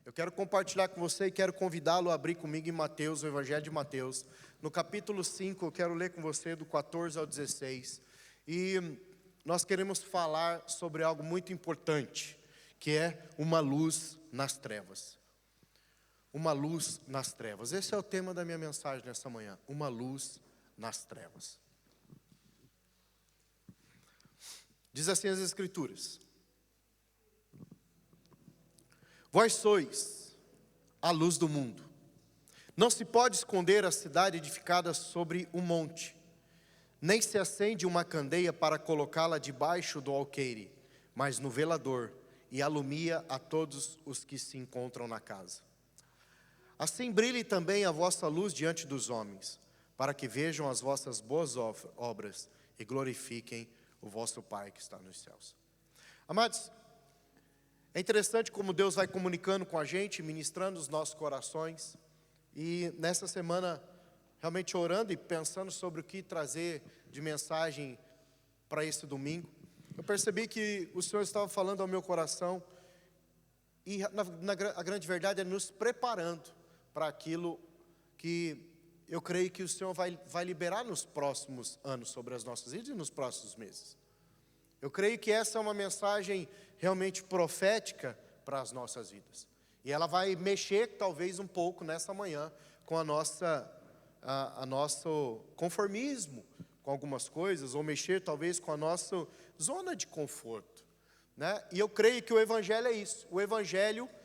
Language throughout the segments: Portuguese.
Eu quero compartilhar com você e quero convidá-lo a abrir comigo em Mateus, o Evangelho de Mateus. No capítulo 5, eu quero ler com você do 14 ao 16. E nós queremos falar sobre algo muito importante, que é uma luz nas trevas. Uma luz nas trevas. Esse é o tema da minha mensagem nessa manhã. Uma luz nas trevas. Diz assim as Escrituras: Vós sois a luz do mundo. Não se pode esconder a cidade edificada sobre um monte, nem se acende uma candeia para colocá-la debaixo do alqueire, mas no velador, e alumia a todos os que se encontram na casa. Assim brilhe também a vossa luz diante dos homens, para que vejam as vossas boas obras e glorifiquem o vosso Pai que está nos céus. Amados, é interessante como Deus vai comunicando com a gente, ministrando os nossos corações. E nessa semana, realmente orando e pensando sobre o que trazer de mensagem para esse domingo, eu percebi que o Senhor estava falando ao meu coração. E a grande verdade é nos preparando para aquilo que eu creio que o Senhor vai liberar nos próximos anos sobre as nossas vidas e nos próximos meses. Eu creio que essa é uma mensagem realmente profética para as nossas vidas. E ela vai mexer talvez um pouco nessa manhã com a nosso conformismo com algumas coisas, ou mexer talvez com a nossa zona de conforto, né? E eu creio que o Evangelho é isso. O Evangelho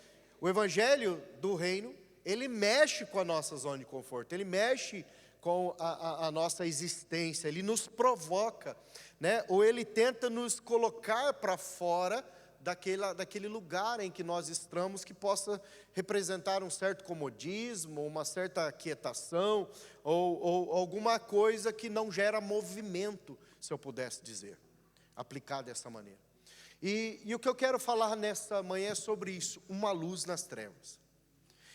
do Reino, ele mexe com a nossa zona de conforto, ele mexe com a nossa existência, ele nos provoca, né? Ou ele tenta nos colocar para fora daquele lugar em que nós estamos, que possa representar um certo comodismo, uma certa aquietação, ou alguma coisa que não gera movimento, se eu pudesse dizer, aplicado dessa maneira. E o que eu quero falar nessa manhã é sobre isso, uma luz nas trevas.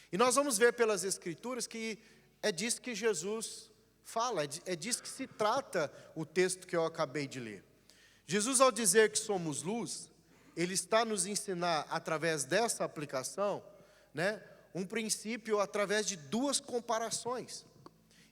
E nós vamos ver pelas Escrituras que é disso que Jesus fala, é disso que se trata o texto que eu acabei de ler. Jesus, ao dizer que somos luz, Ele está nos ensinar, através dessa aplicação, né, um princípio através de duas comparações.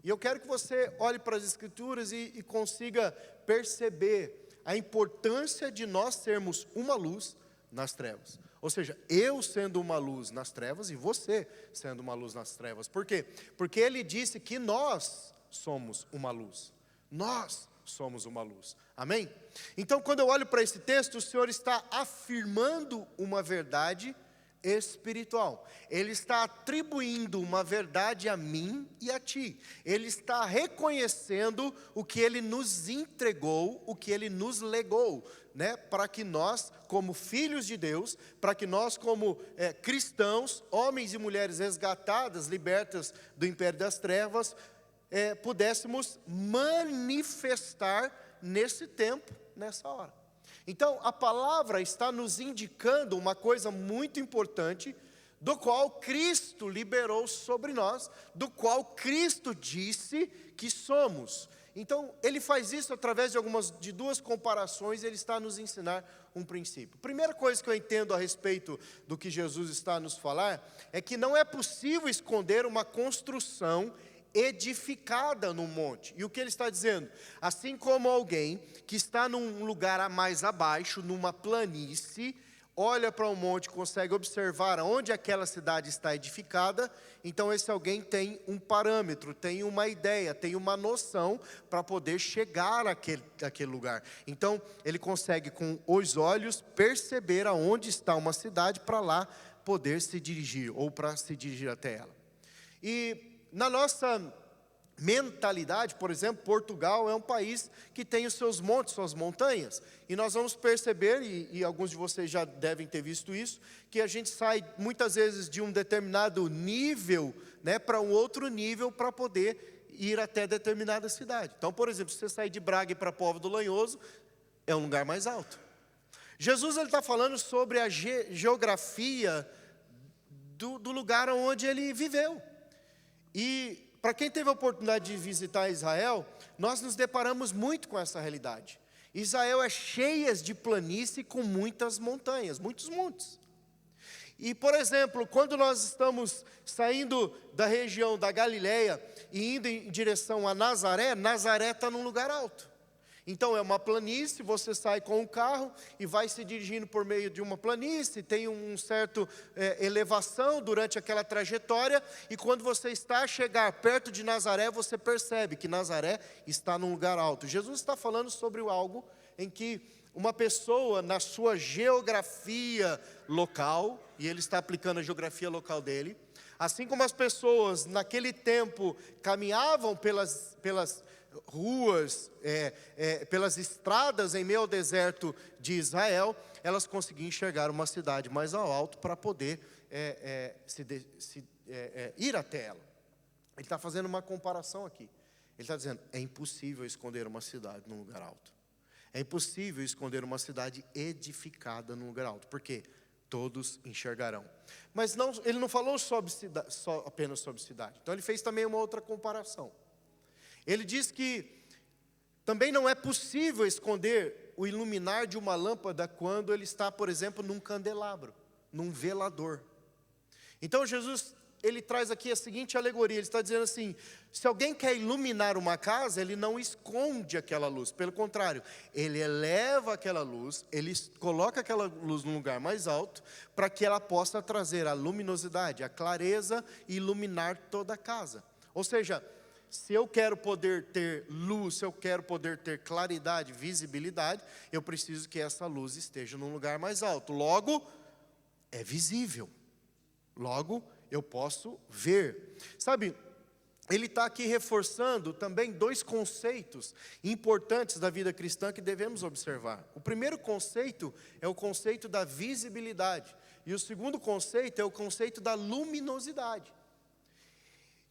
E eu quero que você olhe para as Escrituras e consiga perceber a importância de nós sermos uma luz nas trevas. Ou seja, eu sendo uma luz nas trevas e você sendo uma luz nas trevas. Por quê? Porque Ele disse que nós somos uma luz. Nós somos uma luz. Amém? Então, quando eu olho para esse texto, o Senhor está afirmando uma verdade espiritual. Ele está atribuindo uma verdade a mim e a ti. Ele está reconhecendo o que Ele nos entregou, o que Ele nos legou, né? Para que nós, como filhos de Deus, para que nós, como cristãos, homens e mulheres resgatadas, libertas do império das trevas, pudéssemos manifestar nesse tempo, nessa hora. Então, a palavra está nos indicando uma coisa muito importante, do qual Cristo liberou sobre nós, do qual Cristo disse que somos. Então, Ele faz isso através de duas comparações, Ele está a nos ensinar um princípio. Primeira coisa que eu entendo a respeito do que Jesus está a nos falar, é que não é possível esconder uma construção edificada no monte. E o que ele está dizendo? Assim como alguém que está num lugar mais abaixo, numa planície, olha para um monte, consegue observar onde aquela cidade está edificada, então esse alguém tem um parâmetro, tem uma ideia, tem uma noção para poder chegar àquele lugar. Então ele consegue com os olhos perceber aonde está uma cidade para lá poder se dirigir, ou para se dirigir até ela. E na nossa mentalidade, por exemplo, Portugal é um país que tem os seus montes, suas montanhas. E nós vamos perceber, e alguns de vocês já devem ter visto isso, que a gente sai muitas vezes de um determinado nível, né, para um outro nível para poder ir até determinada cidade. Então, por exemplo, se você sair de Braga e ir para Póvoa do Lanhoso, é um lugar mais alto. Jesus está falando sobre a geografia do lugar onde ele viveu. E para quem teve a oportunidade de visitar Israel, nós nos deparamos muito com essa realidade. Israel é cheia de planície com muitas montanhas, muitos montes. E, por exemplo, quando nós estamos saindo da região da Galileia e indo em direção a Nazaré, Nazaré está num lugar alto. Então é uma planície, você sai com o carro e vai se dirigindo por meio de uma planície, tem um certo elevação durante aquela trajetória, e quando você está a chegar perto de Nazaré, você percebe que Nazaré está num lugar alto. Jesus está falando sobre algo em que uma pessoa, na sua geografia local, e ele está aplicando a geografia local dele, assim como as pessoas naquele tempo caminhavam pelas ruas, pelas estradas em meio ao deserto de Israel, elas conseguiam enxergar uma cidade mais ao alto para poder ir até ela. Ele está fazendo uma comparação aqui. Ele está dizendo, é impossível esconder uma cidade num lugar alto. É impossível esconder uma cidade edificada num lugar alto, porque todos enxergarão. Mas não, ele não falou apenas sobre cidade. Então ele fez também uma outra comparação. Ele diz que também não é possível esconder o iluminar de uma lâmpada quando ele está, por exemplo, num candelabro, num velador. Então Jesus, ele traz aqui a seguinte alegoria, ele está dizendo assim, se alguém quer iluminar uma casa, ele não esconde aquela luz, pelo contrário, ele eleva aquela luz, ele coloca aquela luz num lugar mais alto, para que ela possa trazer a luminosidade, a clareza e iluminar toda a casa. Ou seja, se eu quero poder ter luz, se eu quero poder ter claridade, visibilidade, eu preciso que essa luz esteja num lugar mais alto. Logo, é visível. Logo, eu posso ver. Sabe, ele está aqui reforçando também dois conceitos importantes da vida cristã que devemos observar. O primeiro conceito é o conceito da visibilidade. E o segundo conceito é o conceito da luminosidade.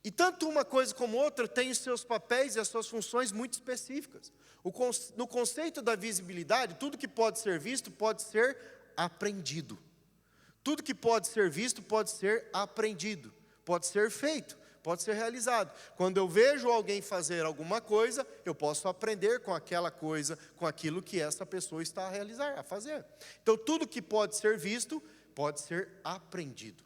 E tanto uma coisa como outra tem os seus papéis e as suas funções muito específicas. No conceito da visibilidade, tudo que pode ser visto pode ser aprendido. Tudo que pode ser visto pode ser aprendido, pode ser feito, pode ser realizado. Quando eu vejo alguém fazer alguma coisa, eu posso aprender com aquela coisa, com aquilo que essa pessoa está a fazer. Então tudo que pode ser visto pode ser aprendido.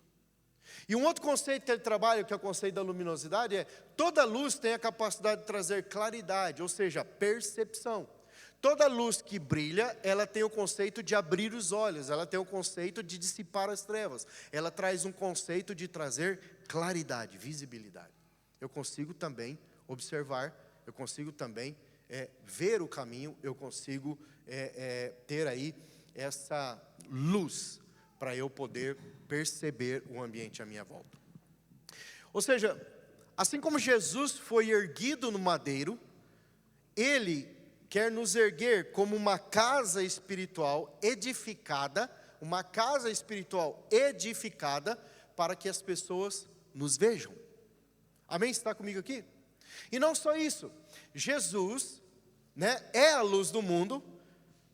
E um outro conceito que ele trabalha, que é o conceito da luminosidade, é toda luz tem a capacidade de trazer claridade, ou seja, percepção. Toda luz que brilha, ela tem o conceito de abrir os olhos, ela tem o conceito de dissipar as trevas, ela traz um conceito de trazer claridade, visibilidade. Eu consigo também observar, eu consigo também ver o caminho, eu consigo ter aí essa luz para eu poder perceber o ambiente à minha volta. Ou seja, assim como Jesus foi erguido no madeiro, Ele quer nos erguer como uma casa espiritual edificada, para que as pessoas nos vejam. Amém? Você está comigo aqui? E não só isso, Jesus, é a luz do mundo,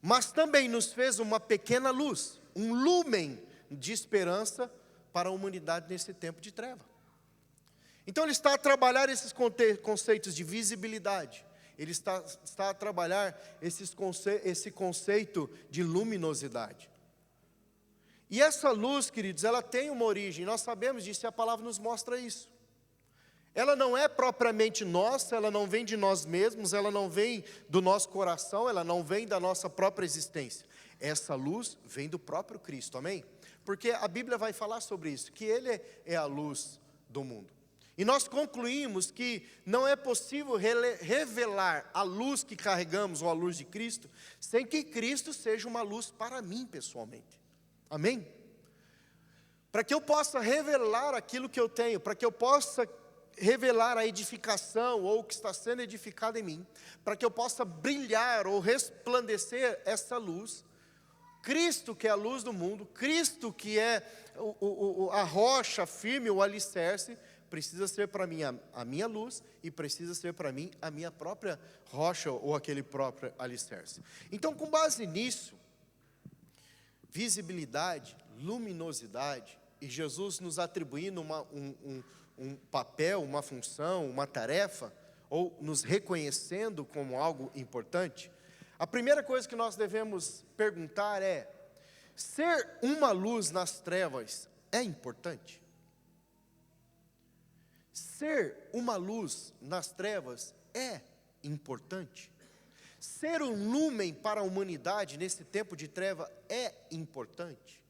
mas também nos fez uma pequena luz, um lumen de esperança para a humanidade nesse tempo de treva. Então ele está a trabalhar esses conceitos de visibilidade, ele está a trabalhar esse conceito de luminosidade. E essa luz, queridos, ela tem uma origem, nós sabemos disso e a palavra nos mostra isso. Ela não é propriamente nossa, ela não vem de nós mesmos, ela não vem do nosso coração, ela não vem da nossa própria existência. Essa luz vem do próprio Cristo, amém? Porque a Bíblia vai falar sobre isso, que Ele é a luz do mundo. E nós concluímos que não é possível revelar a luz que carregamos, ou a luz de Cristo, sem que Cristo seja uma luz para mim pessoalmente. Amém? Para que eu possa revelar aquilo que eu tenho, para que eu possa revelar a edificação, ou o que está sendo edificado em mim, para que eu possa brilhar ou resplandecer essa luz, Cristo que é a luz do mundo, Cristo que é a rocha firme, o alicerce, precisa ser para mim a minha luz e precisa ser para mim a minha própria rocha ou aquele próprio alicerce. Então, com base nisso, visibilidade, luminosidade, e Jesus nos atribuindo um papel, uma função, uma tarefa, ou nos reconhecendo como algo importante, a primeira coisa que nós devemos perguntar é: ser uma luz nas trevas é importante. Ser uma luz nas trevas é importante. Ser um lumen para a humanidade nesse tempo de treva é importante.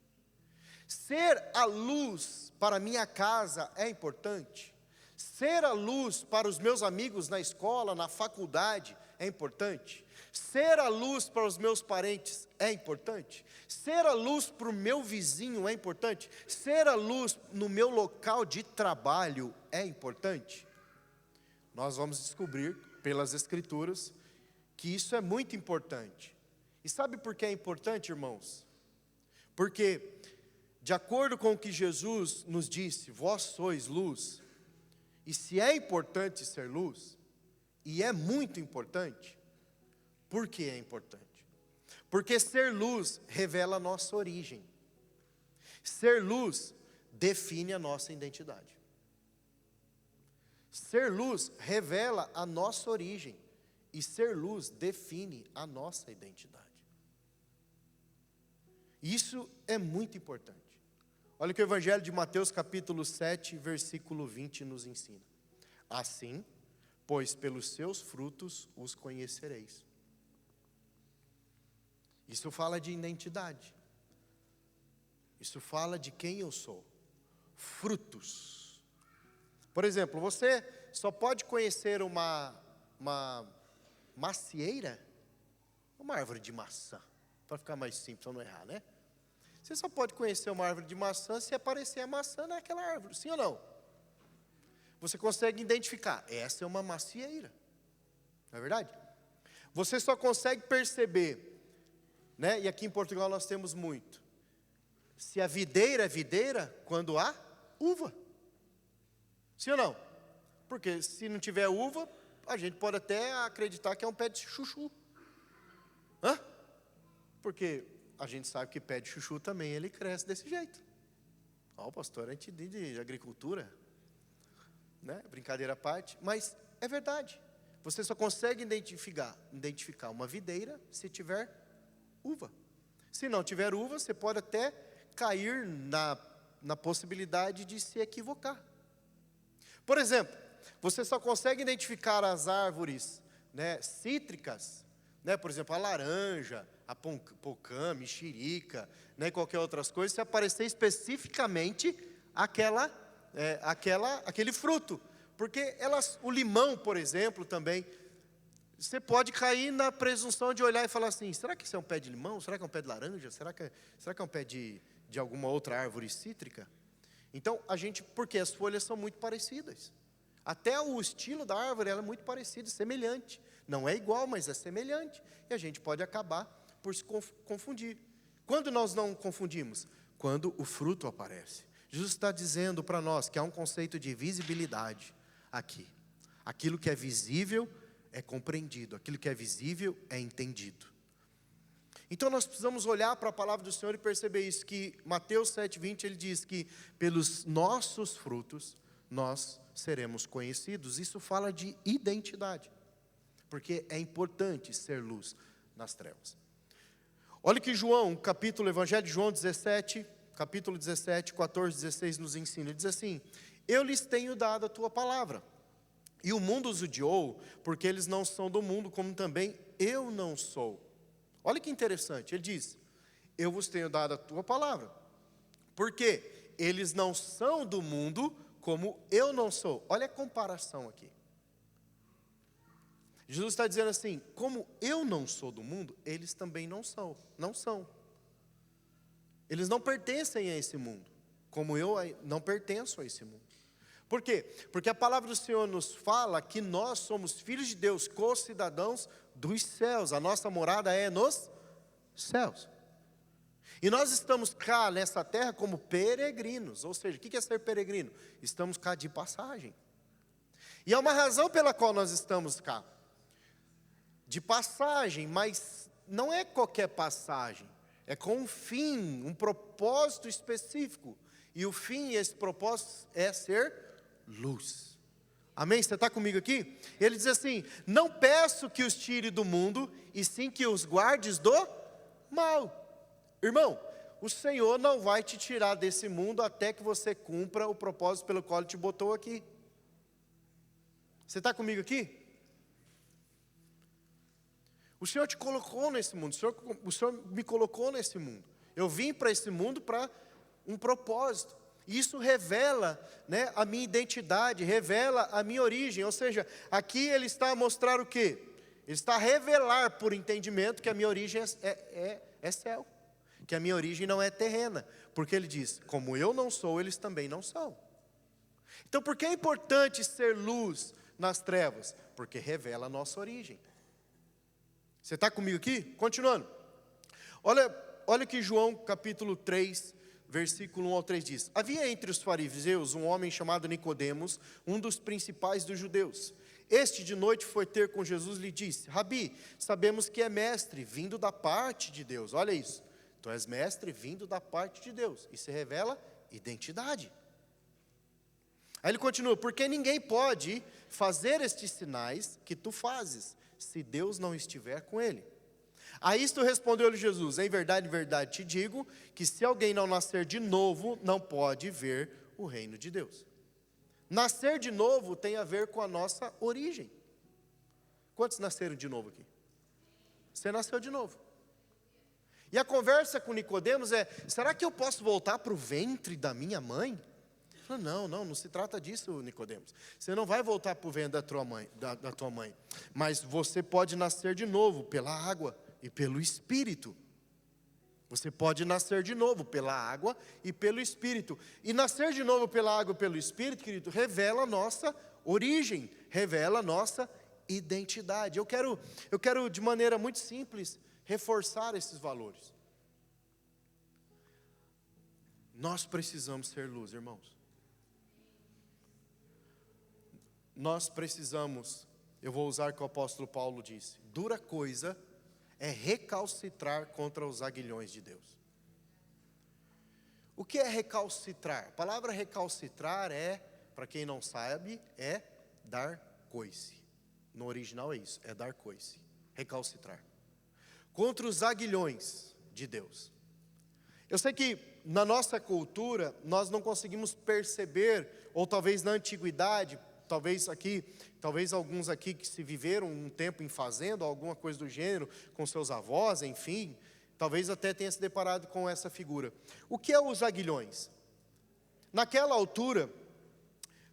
Ser a luz para a minha casa é importante. Ser a luz para os meus amigos na escola, na faculdade, é importante. Ser a luz para os meus parentes é importante. Ser a luz para o meu vizinho é importante. Ser a luz no meu local de trabalho é importante. Nós vamos descobrir pelas Escrituras que isso é muito importante. E sabe por que é importante, irmãos? Porque, de acordo com o que Jesus nos disse, vós sois luz. E se é importante ser luz, e é muito importante, por que é importante? Porque ser luz revela a nossa origem. Ser luz define a nossa identidade. Ser luz revela a nossa origem. E ser luz define a nossa identidade. Isso é muito importante. Olha o que o Evangelho de Mateus capítulo 7, versículo 20 nos ensina. Assim, pois pelos seus frutos os conhecereis. Isso fala de identidade. Isso fala de quem eu sou. Frutos. Por exemplo, você só pode conhecer uma macieira, uma árvore de maçã, para ficar mais simples, para não errar, né? Você só pode conhecer uma árvore de maçã se aparecer a maçã naquela árvore, sim ou não? Você consegue identificar, essa é uma macieira, não é verdade? Você só consegue perceber, né? E aqui em Portugal nós temos muito, se a videira é videira quando há uva, sim ou não? Porque se não tiver uva, a gente pode até acreditar que é um pé de chuchu. Hã? Porque a gente sabe que pé de chuchu também ele cresce desse jeito. Ó, o pastor é de agricultura, né? Brincadeira à parte, mas é verdade. Você só consegue identificar uma videira se tiver uva. Se não tiver uva, você pode até cair na possibilidade de se equivocar. Por exemplo, você só consegue identificar as árvores, né, cítricas, né, por exemplo, a laranja, a pocã, mexerica, né, qualquer outras coisas, se aparecer especificamente aquele fruto. Porque elas, o limão, por exemplo, também, você pode cair na presunção de olhar e falar assim, será que isso é um pé de limão? Será que é um pé de laranja? Será que é um pé de alguma outra árvore cítrica? Então, porque as folhas são muito parecidas. Até o estilo da árvore ela é muito parecido, semelhante. Não é igual, mas é semelhante. E a gente pode acabar por se confundir. Quando nós não confundimos? Quando o fruto aparece. Jesus está dizendo para nós que há um conceito de visibilidade aqui. Aquilo que é visível é compreendido. Aquilo que é visível é entendido. Então nós precisamos olhar para a palavra do Senhor e perceber isso, que Mateus 7,20 ele diz que pelos nossos frutos nós seremos conhecidos. Isso fala de identidade, porque é importante ser luz nas trevas. Olha que João, Evangelho de João 17, capítulo 17, 14, 16 nos ensina. Ele diz assim, eu lhes tenho dado a tua palavra, e o mundo os odiou, porque eles não são do mundo, como também eu não sou. Olha que interessante, ele diz, eu vos tenho dado a tua palavra, porque eles não são do mundo, como eu não sou. Olha a comparação aqui. Jesus está dizendo assim, como eu não sou do mundo, eles também não são. Eles não pertencem a esse mundo, como eu não pertenço a esse mundo. Por quê? Porque a palavra do Senhor nos fala que nós somos filhos de Deus, co-cidadãos dos céus. A nossa morada é nos céus. E nós estamos cá nessa terra como peregrinos. Ou seja, o que é ser peregrino? Estamos cá de passagem. E há uma razão pela qual nós estamos cá. De passagem, mas não é qualquer passagem. É com um fim, um propósito específico. E o fim e esse propósito é ser luz. Amém? Você está comigo aqui? Ele diz assim, não peço que os tire do mundo, e sim que os guardes do mal. Irmão, o Senhor não vai te tirar desse mundo até que você cumpra o propósito pelo qual Ele te botou aqui. Você está comigo aqui? O Senhor te colocou nesse mundo, o Senhor me colocou nesse mundo. Eu vim para esse mundo para um propósito. E isso revela, né, a minha identidade, revela a minha origem. Ou seja, aqui Ele está a mostrar o quê? Ele está a revelar por entendimento que a minha origem é céu. Que a minha origem não é terrena. Porque Ele diz, como eu não sou, eles também não são. Então por que é importante ser luz nas trevas? Porque revela a nossa origem. Você está comigo aqui? Continuando. Olha o que João capítulo 3, versículo 1 ao 3 diz. Havia entre os fariseus um homem chamado Nicodemos, um dos principais dos judeus. Este de noite foi ter com Jesus e lhe disse, Rabi, sabemos que é mestre, vindo da parte de Deus. Olha isso. Tu és mestre, vindo da parte de Deus. Isso revela identidade. Aí ele continua, porque ninguém pode fazer estes sinais que tu fazes, se Deus não estiver com ele. A isto respondeu-lhe Jesus, em verdade te digo, que se alguém não nascer de novo, não pode ver o reino de Deus. Nascer de novo tem a ver com a nossa origem. Quantos nasceram de novo aqui? Você nasceu de novo. E a conversa com Nicodemos é, será que eu posso voltar para o ventre da minha mãe? Não se trata disso, Nicodemos. Você não vai voltar para o ventre da tua mãe. Mas você pode nascer de novo pela água e pelo Espírito. Você pode nascer de novo pela água e pelo Espírito. E nascer de novo pela água e pelo Espírito, querido, revela a nossa origem, revela a nossa identidade. Eu quero de maneira muito simples, reforçar esses valores. Nós precisamos ser luz, irmãos. Nós precisamos, eu vou usar o que o apóstolo Paulo disse, dura coisa é recalcitrar contra os aguilhões de Deus. O que é recalcitrar? A palavra recalcitrar para quem não sabe, é dar coice. No original é isso, é dar coice, recalcitrar. Contra os aguilhões de Deus. Eu sei que na nossa cultura, nós não conseguimos perceber, ou talvez na antiguidade, talvez alguns aqui que se viveram um tempo em fazenda, alguma coisa do gênero, com seus avós, enfim, talvez até tenha se deparado com essa figura. O que é os aguilhões? Naquela altura,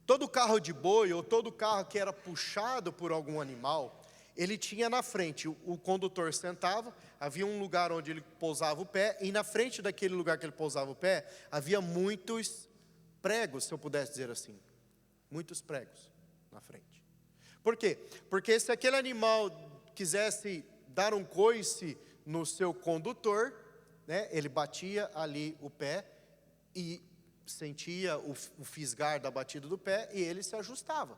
todo carro de boi, ou todo carro que era puxado por algum animal, ele tinha na frente, o condutor sentava, havia um lugar onde ele pousava o pé, e na frente daquele lugar que ele pousava o pé, havia muitos pregos, se eu pudesse dizer assim. Muitos pregos na frente. Por quê? Porque se aquele animal quisesse dar um coice no seu condutor, né, ele batia ali o pé e sentia o fisgar da batida do pé e ele se ajustava.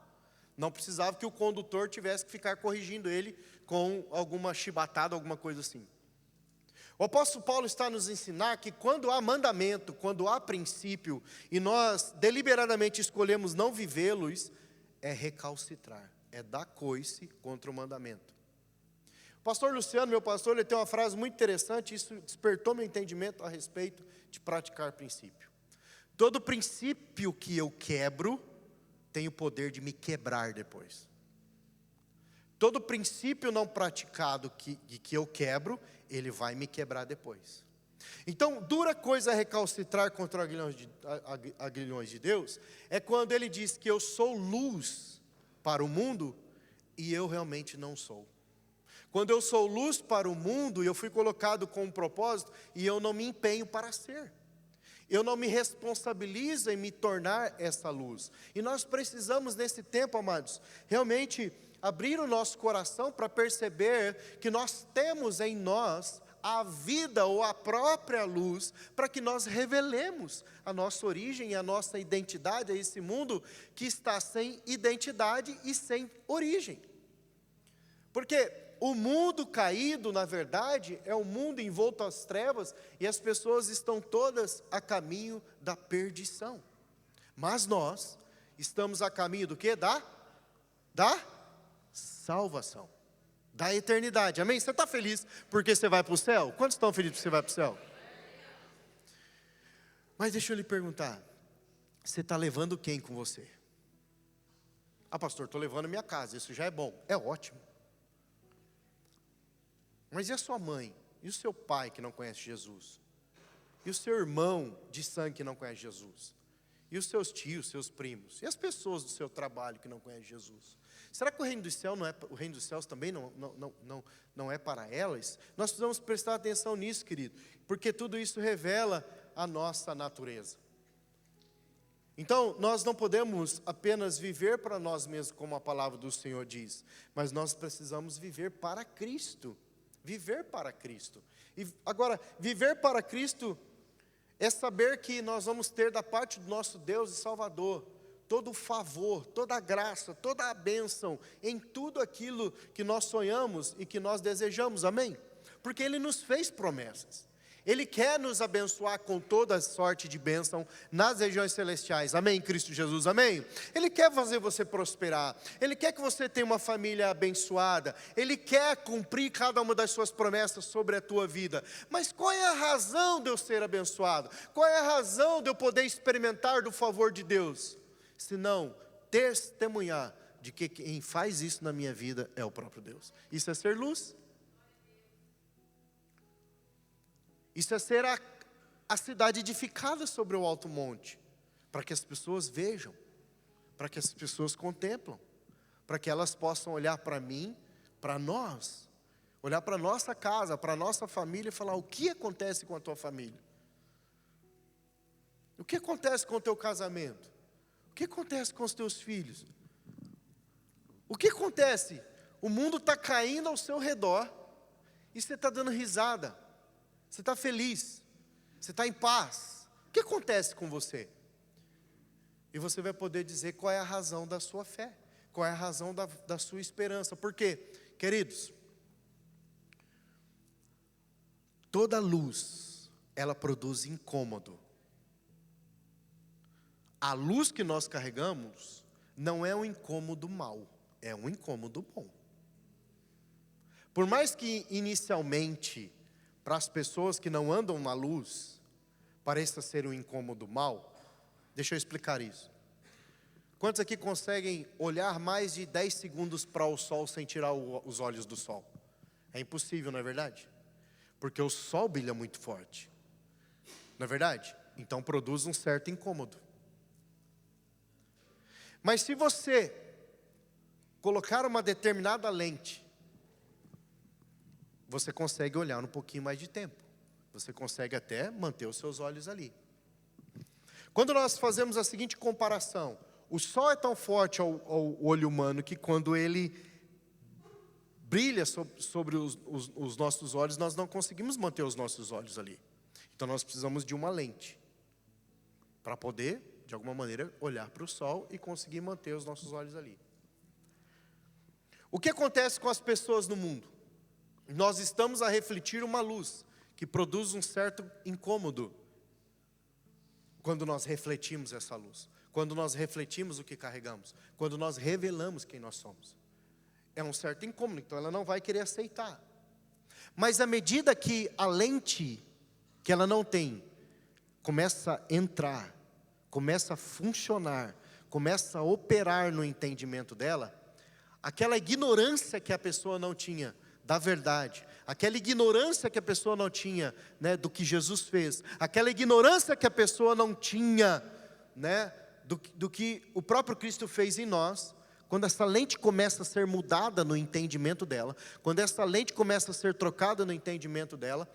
Não precisava que o condutor tivesse que ficar corrigindo ele com alguma chibatada, alguma coisa assim. O apóstolo Paulo está a nos ensinar que quando há mandamento, quando há princípio, e nós deliberadamente escolhemos não vivê-los, é recalcitrar, é dar coice contra o mandamento. O pastor Luciano, meu pastor, ele tem uma frase muito interessante, isso despertou meu entendimento a respeito de praticar princípio. Todo princípio que eu quebro, tem o poder de me quebrar depois. Todo princípio não praticado que eu quebro, ele vai me quebrar depois. Então, dura coisa é recalcitrar contra aguilhões de Deus, é quando ele diz que eu sou luz para o mundo, e eu realmente não sou. Quando eu sou luz para o mundo, eu fui colocado com um propósito, e eu não me empenho para ser. Eu não me responsabilizo em me tornar essa luz. E nós precisamos nesse tempo, amados, realmente abrir o nosso coração para perceber que nós temos em nós a vida ou a própria luz, para que nós revelemos a nossa origem e a nossa identidade a esse mundo que está sem identidade e sem origem. Porque o mundo caído, na verdade, é um mundo envolto às trevas e as pessoas estão todas a caminho da perdição. Mas nós estamos a caminho do quê? Da salvação, da eternidade, amém? Você está feliz porque você vai para o céu? Quantos estão felizes porque você vai para o céu? Mas deixa eu lhe perguntar, você está levando quem com você? Ah, pastor, estou levando a minha casa, isso já é bom. É ótimo. Mas e a sua mãe? E o seu pai que não conhece Jesus? E o seu irmão de sangue que não conhece Jesus? E os seus tios, seus primos? E as pessoas do seu trabalho que não conhecem Jesus? Será que o reino dos céus o reino dos céus também não é para elas? Nós precisamos prestar atenção nisso, querido, porque tudo isso revela a nossa natureza. Então, nós não podemos apenas viver para nós mesmos, como a palavra do Senhor diz, mas nós precisamos viver para Cristo. Viver para Cristo. E agora, viver para Cristo é saber que nós vamos ter da parte do nosso Deus e Salvador todo o favor, toda a graça, toda a bênção em tudo aquilo que nós sonhamos e que nós desejamos, amém? Porque Ele nos fez promessas. Ele quer nos abençoar com toda sorte de bênção nas regiões celestiais, amém, Cristo Jesus, amém? Ele quer fazer você prosperar, Ele quer que você tenha uma família abençoada, Ele quer cumprir cada uma das suas promessas sobre a tua vida. Mas qual é a razão de eu ser abençoado? Qual é a razão de eu poder experimentar do favor de Deus? Se não testemunhar de que quem faz isso na minha vida é o próprio Deus. Isso é ser luz. Isso é ser a cidade edificada sobre o alto monte, para que as pessoas vejam, para que as pessoas contemplam, para que elas possam olhar para mim, para nós, olhar para a nossa casa, para a nossa família e falar: o que acontece com a tua família? O que acontece com o teu casamento? O que acontece com os teus filhos? O que acontece? O mundo está caindo ao seu redor e você está dando risada. Você está feliz, você está em paz. O que acontece com você? E você vai poder dizer qual é a razão da sua fé, qual é a razão da sua esperança. Por quê? Queridos, toda luz, ela produz incômodo. A luz que nós carregamos não é um incômodo mau, é um incômodo bom. Por mais que inicialmente, para as pessoas que não andam na luz, pareça ser um incômodo mau, deixa eu explicar isso. Quantos aqui conseguem olhar mais de 10 segundos para o sol sem tirar os olhos do sol? É impossível, não é verdade? Porque o sol brilha muito forte, não é verdade? Então produz um certo incômodo. Mas se você colocar uma determinada lente, você consegue olhar um pouquinho mais de tempo. Você consegue até manter os seus olhos ali. Quando nós fazemos a seguinte comparação, o sol é tão forte ao olho humano que quando ele brilha sobre os nossos olhos, nós não conseguimos manter os nossos olhos ali. Então nós precisamos de uma lente para poder, de alguma maneira, olhar para o sol e conseguir manter os nossos olhos ali. O que acontece com as pessoas no mundo? Nós estamos a refletir uma luz que produz um certo incômodo quando nós refletimos essa luz, quando nós refletimos o que carregamos, quando nós revelamos quem nós somos. É um certo incômodo, então ela não vai querer aceitar. Mas à medida que a lente que ela não tem começa a entrar, começa a funcionar, começa a operar no entendimento dela, aquela ignorância que a pessoa não tinha da verdade, aquela ignorância que a pessoa não tinha, né, do que Jesus fez, aquela ignorância que a pessoa não tinha, né, do que o próprio Cristo fez em nós, quando essa lente começa a ser mudada no entendimento dela, quando essa lente começa a ser trocada no entendimento dela,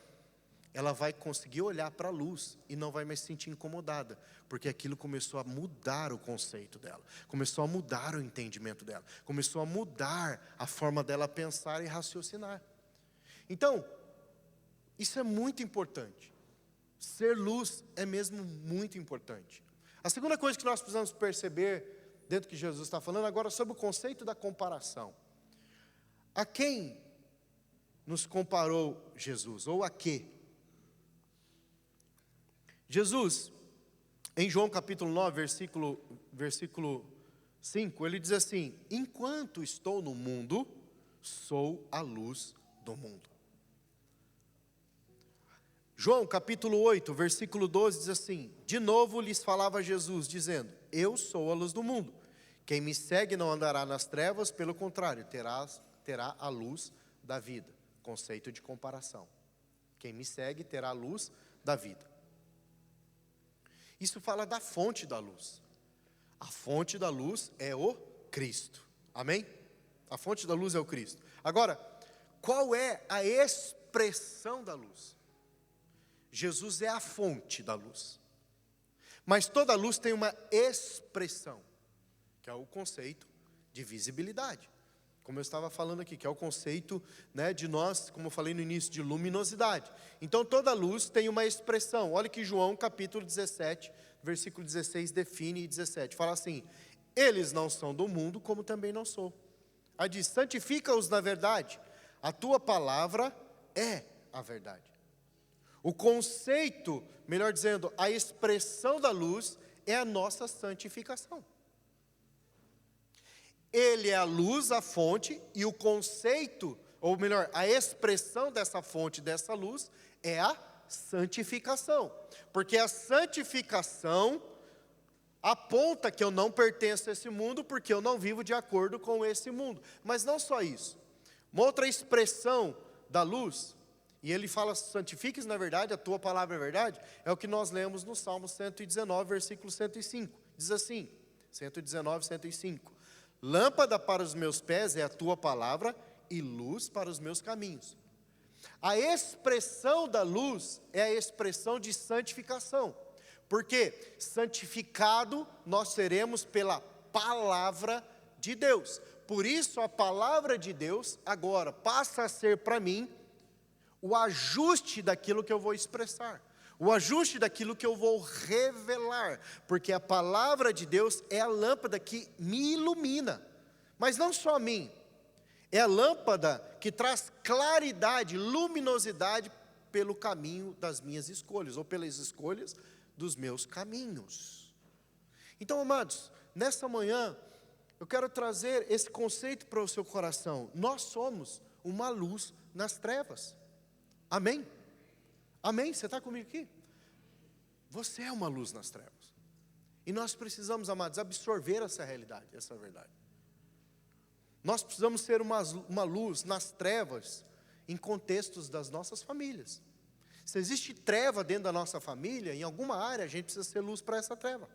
ela vai conseguir olhar para a luz e não vai mais se sentir incomodada, porque aquilo começou a mudar o conceito dela, começou a mudar o entendimento dela, começou a mudar a forma dela pensar e raciocinar. Então, isso é muito importante. Ser luz é mesmo muito importante. A segunda coisa que nós precisamos perceber, dentro do que Jesus está falando agora, sobre o conceito da comparação. A quem nos comparou Jesus, ou a quê? Jesus, em João capítulo 9, versículo 5, ele diz assim: enquanto estou no mundo, sou a luz do mundo. João capítulo 8, versículo 12 diz assim: de novo lhes falava Jesus, dizendo: eu sou a luz do mundo. Quem me segue não andará nas trevas, pelo contrário, terá a luz da vida. Conceito de comparação. Quem me segue terá a luz da vida. Isso fala da fonte da luz. A fonte da luz é o Cristo. Amém? A fonte da luz é o Cristo. Agora, qual é a expressão da luz? Jesus é a fonte da luz. Mas toda luz tem uma expressão, que é o conceito de visibilidade. Como eu estava falando aqui, que é o conceito, né, de nós, como eu falei no início, de luminosidade. Então toda luz tem uma expressão. Olha que João capítulo 17, versículo 16 define e 17. Fala assim: eles não são do mundo, como também não sou. Aí diz: santifica-os na verdade, a tua palavra é a verdade. O conceito, melhor dizendo, a expressão da luz é a nossa santificação. Ele é a luz, a fonte, e o conceito, ou melhor, a expressão dessa fonte, dessa luz, é a santificação. Porque a santificação aponta que eu não pertenço a esse mundo, porque eu não vivo de acordo com esse mundo. Mas não só isso. Uma outra expressão da luz, e ele fala: santifiques na verdade, a tua palavra é verdade, é o que nós lemos no Salmo 119, versículo 105. Diz assim, 119, 105. Lâmpada para os meus pés é a tua palavra e luz para os meus caminhos. A expressão da luz é a expressão de santificação. Porque santificado nós seremos pela palavra de Deus. Por isso a palavra de Deus agora passa a ser para mim o ajuste daquilo que eu vou expressar. O ajuste daquilo que eu vou revelar. Porque a palavra de Deus é a lâmpada que me ilumina. Mas não só a mim. É a lâmpada que traz claridade, luminosidade pelo caminho das minhas escolhas, ou pelas escolhas dos meus caminhos. Então, amados, nessa manhã, eu quero trazer esse conceito para o seu coração. Nós somos uma luz nas trevas. Amém? Amém? Você está comigo aqui? Você é uma luz nas trevas. E nós precisamos, amados, absorver essa realidade, essa verdade. Nós precisamos ser uma luz nas trevas, em contextos das nossas famílias. Se existe treva dentro da nossa família, em alguma área, a gente precisa ser luz para essa treva.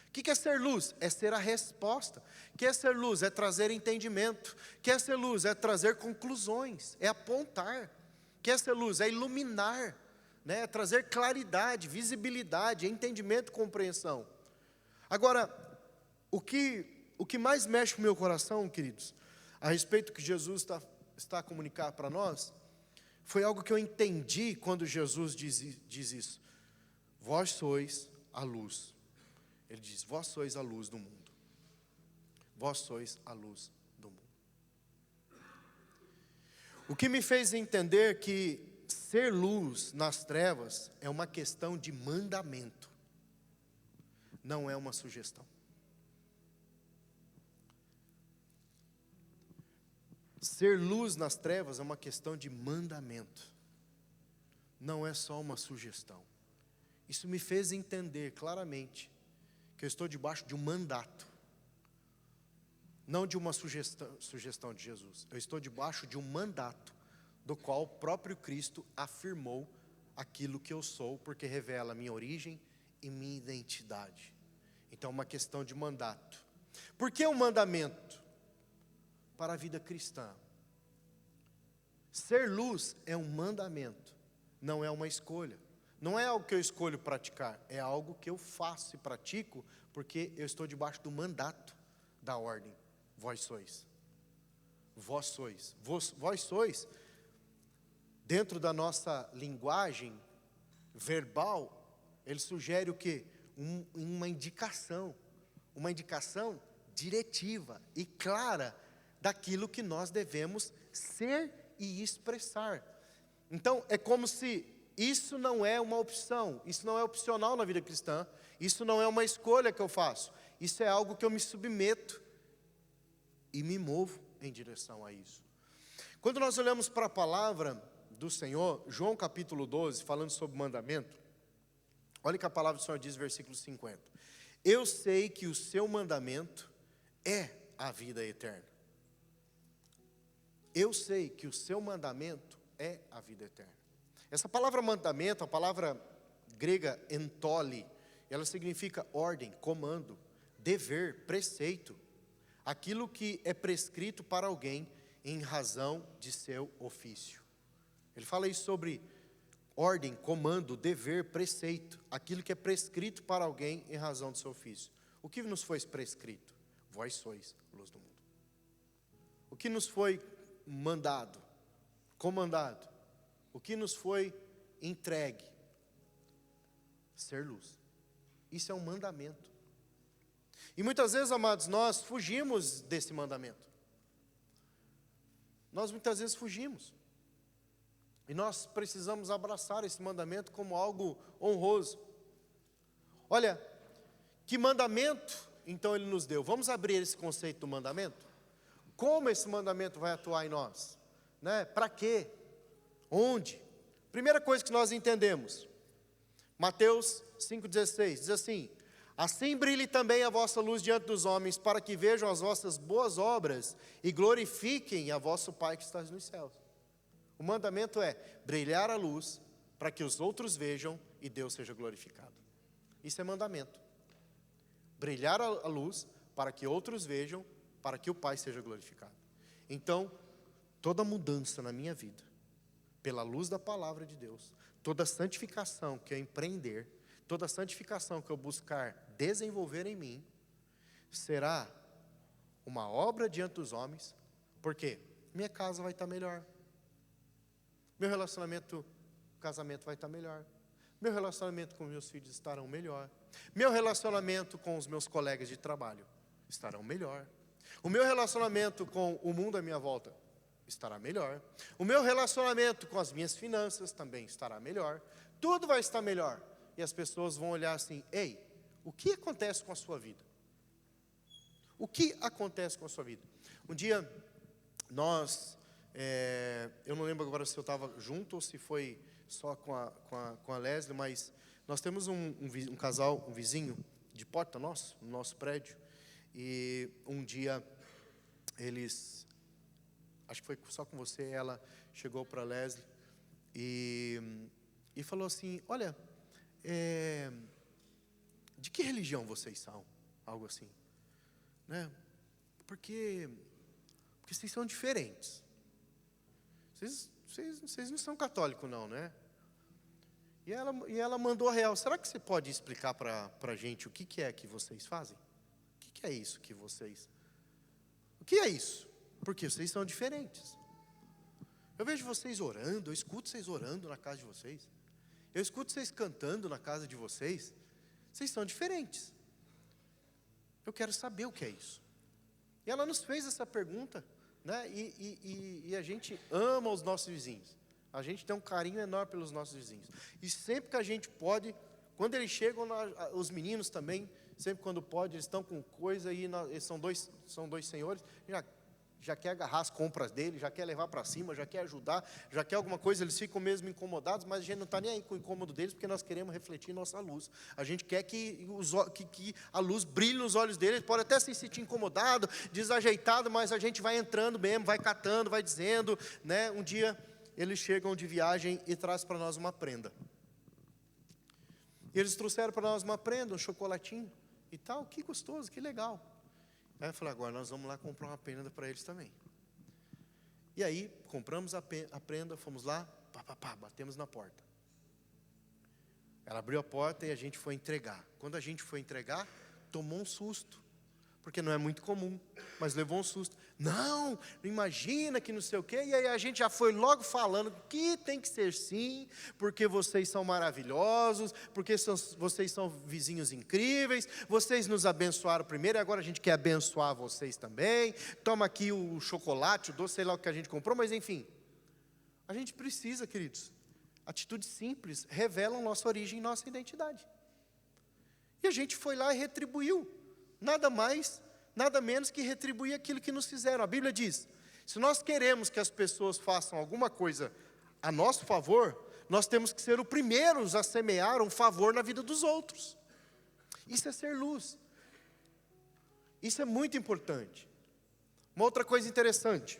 O que é ser luz? É ser a resposta. O que é ser luz? É trazer entendimento. O que é ser luz? É trazer conclusões, é apontar. O que é ser luz? É iluminar, né? É trazer claridade, visibilidade, entendimento e compreensão. Agora, o que mais mexe com o meu coração, queridos, a respeito do que Jesus está a comunicar para nós, foi algo que eu entendi quando Jesus diz isso. Vós sois a luz. Ele diz: vós sois a luz do mundo. Vós sois a luz do mundo. O que me fez entender que ser luz nas trevas é uma questão de mandamento, não é uma sugestão. Ser luz nas trevas é uma questão de mandamento, não é só uma sugestão. Isso me fez entender claramente que eu estou debaixo de um mandato, não de uma sugestão de Jesus. Eu estou debaixo de um mandato, do qual o próprio Cristo afirmou aquilo que eu sou, porque revela a minha origem e minha identidade. Então é uma questão de mandato. Por que um mandamento? Para a vida cristã. Ser luz é um mandamento, não é uma escolha. Não é algo que eu escolho praticar, é algo que eu faço e pratico, porque eu estou debaixo do mandato da ordem. Vós sois. Vós sois. Vós sois, dentro da nossa linguagem verbal, ele sugere o quê? Uma indicação diretiva e clara daquilo que nós devemos ser e expressar. Então, é como se isso não é uma opção, isso não é opcional na vida cristã, isso não é uma escolha que eu faço, isso é algo que eu me submeto e me movo em direção a isso. Quando nós olhamos para a palavra do Senhor, João capítulo 12, falando sobre mandamento, olha o que a palavra do Senhor diz, versículo 50. Eu sei que o seu mandamento é a vida eterna. Eu sei que o seu mandamento é a vida eterna. Essa palavra mandamento, a palavra grega entole, ela significa ordem, comando, dever, preceito. Aquilo que é prescrito para alguém em razão de seu ofício. Ele fala isso sobre ordem, comando, dever, preceito. Aquilo que é prescrito para alguém em razão do seu ofício. O que nos foi prescrito? Vós sois luz do mundo. O que nos foi mandado, comandado? O que nos foi entregue? Ser luz. Isso é um mandamento. E muitas vezes, amados, nós fugimos desse mandamento. Nós muitas vezes fugimos. E nós precisamos abraçar esse mandamento como algo honroso. Olha, que mandamento então ele nos deu? Vamos abrir esse conceito do mandamento? Como esse mandamento vai atuar em nós? Né? Para quê? Onde? Primeira coisa que nós entendemos. Mateus 5,16 diz assim: assim brilhe também a vossa luz diante dos homens, para que vejam as vossas boas obras e glorifiquem a vosso Pai que está nos céus. O mandamento é brilhar a luz para que os outros vejam e Deus seja glorificado. Isso é mandamento. Brilhar a luz para que outros vejam, para que o Pai seja glorificado. Então, toda mudança na minha vida, pela luz da palavra de Deus, toda santificação que eu empreender, toda santificação que eu buscar desenvolver em mim, será uma obra diante dos homens. Por quê? Minha casa vai estar melhor. Meu relacionamento, casamento vai estar melhor. Meu relacionamento com meus filhos estarão melhor. Meu relacionamento com os meus colegas de trabalho estarão melhor. O meu relacionamento com o mundo à minha volta estará melhor. O meu relacionamento com as minhas finanças também estará melhor. Tudo vai estar melhor. E as pessoas vão olhar assim: ei, o que acontece com a sua vida? O que acontece com a sua vida? Um dia, eu não lembro agora se eu estava junto ou se foi só com a Leslie, mas nós temos um casal, um vizinho de porta nosso, no nosso prédio, e um dia eles, acho que foi só com você, ela chegou para a Leslie e falou assim: olha, de que religião vocês são? Algo assim, né? Porque vocês são diferentes. Vocês não são católicos não, né? E ela mandou a real: será que você pode explicar para a gente o que é que vocês fazem? O que é isso que vocês... O que é isso? Porque vocês são diferentes. Eu vejo vocês orando, eu escuto vocês orando na casa de vocês. Eu escuto vocês cantando na casa de vocês. Vocês são diferentes. Eu quero saber o que é isso. E ela nos fez essa pergunta, né? E a gente ama os nossos vizinhos. A gente tem um carinho enorme pelos nossos vizinhos. E sempre que a gente pode, quando eles chegam, os meninos também, sempre quando pode, eles estão com coisa e eles são dois senhores, já quer agarrar as compras deles, já quer levar para cima, já quer ajudar, já quer alguma coisa, eles ficam mesmo incomodados, mas a gente não está nem aí com o incômodo deles, porque nós queremos refletir nossa luz. A gente quer que a luz brilhe nos olhos deles. Ele pode até se sentir incomodado, desajeitado, mas a gente vai entrando mesmo, vai catando, vai dizendo, né? Um dia eles chegam de viagem e trazem para nós uma prenda. E eles trouxeram para nós uma prenda, um chocolatinho e tal, que gostoso, que legal. Aí eu falei: agora nós vamos lá comprar uma prenda para eles também. E aí, compramos a prenda, fomos lá, batemos na porta. Ela abriu a porta e a gente foi entregar. Quando a gente foi entregar, tomou um susto, porque não é muito comum, mas levou um susto. Não imagina que não sei o quê. E aí a gente já foi logo falando que tem que ser sim, porque vocês são maravilhosos, porque vocês são vizinhos incríveis, vocês nos abençoaram primeiro e agora a gente quer abençoar vocês também. Toma aqui o chocolate, o doce, sei lá o que a gente comprou, mas enfim. A gente precisa, queridos, atitudes simples revelam nossa origem e nossa identidade. E a gente foi lá e retribuiu. Nada mais, nada menos que retribuir aquilo que nos fizeram. A Bíblia diz: se nós queremos que as pessoas façam alguma coisa a nosso favor, nós temos que ser os primeiros a semear um favor na vida dos outros. Isso é ser luz. Isso é muito importante. Uma outra coisa interessante,